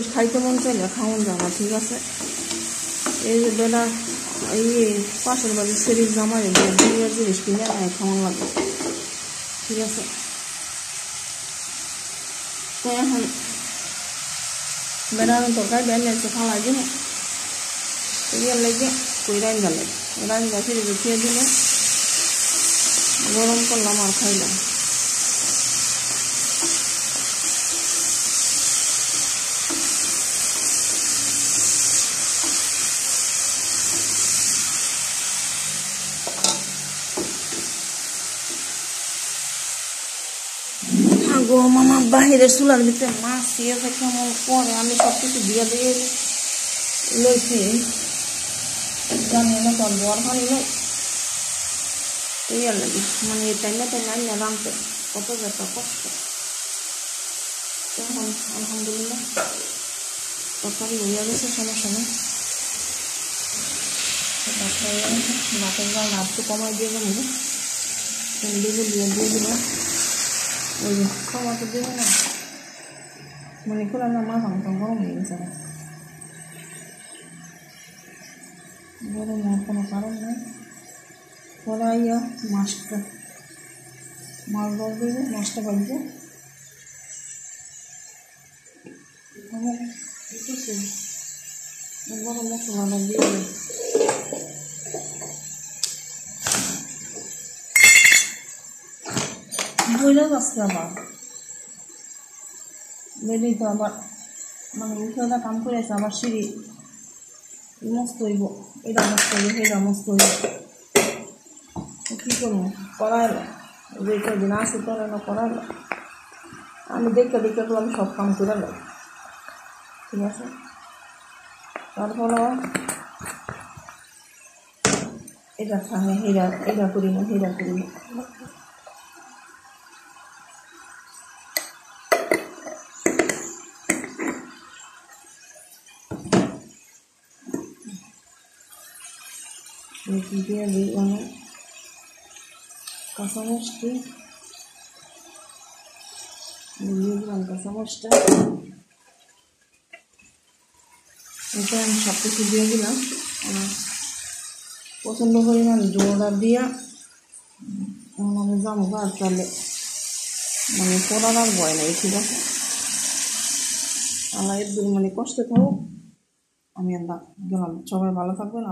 জিনিস খাইতে মন চাইলে খাওয়ান যাবে, ঠিক আছে। এই যে বেলা এই পাশের বাড়ির সিরিজ জামাই দুনিয়ার জিনিস কিনে খাওয়ান লাগবে, ঠিক আছে। তো এখন বেলা তরকারি বেন নিয়েছে ফালাই দিয়ে এর লেগে কই রাইন গেলে রাইন গা ফিরে খেয়ে দিলে গরম করলাম আর খাইলাম। গো মামা বাহিরের চুলার ভিতরে মাছ ইয়েছে কেমন করে, আমি সব কিছু দিয়ে দিয়ে লইছি, জানি না তোর বর ভালো নয় ইয়ে লাগে, মানে এই টাইমে তো নাই না রাঁধতে কত একটা কষ্ট। এখন আলহামদুলিল্লাহ তরকারি হইয়া গেছে, সমস্যা নেই। মাছের গাল না একটু কমাই দিয়ে যাবো, লেবু দিয়ে দিয়ে দিলাম। ওই যে টমাটো দেবে না, মানে করে না মাছ অনেক গরম হয়ে গেছে, গরম হওয়ার কোনো কারণ নেই। কড়াইয়া মাছটা মাছ জল দিয়ে মাছটা বাড়িতে গরম মশলাটা দিয়ে ধরে যাচ্ছে আবার বেরিয়ে তো আবার মানে উঠে কাম করে আছে, আবার সিঁড়ি মস্ত হইব, এটা মস্ত হইব সেটা মস্ত হইব, কী করবো করাইলো যে কদিন আসে তোর না করাইলো। আমি দেখতে দেখতে তো আমি সব কাম করে লাই, ঠিক আছে। তারপর এটা খাই হেরা এটা করি না হেরা করি না, দিয়ে দিই মানে কাঁচামরিচটি দিয়ে দিলাম, কাঁচামরিচটা এটা আমি সব কিছু দিয়ে দিলাম। প্রচণ্ড পরিমাণ জোড়া দিয়া আমি যাবো আর তাহলে মানে করার আর ভয় নেই, ঠিক আছে। আল্লাহ এর মানে কষ্ট থাকুক, আমি আল্লাহ গেলাম, সবাই ভালো থাকবেন।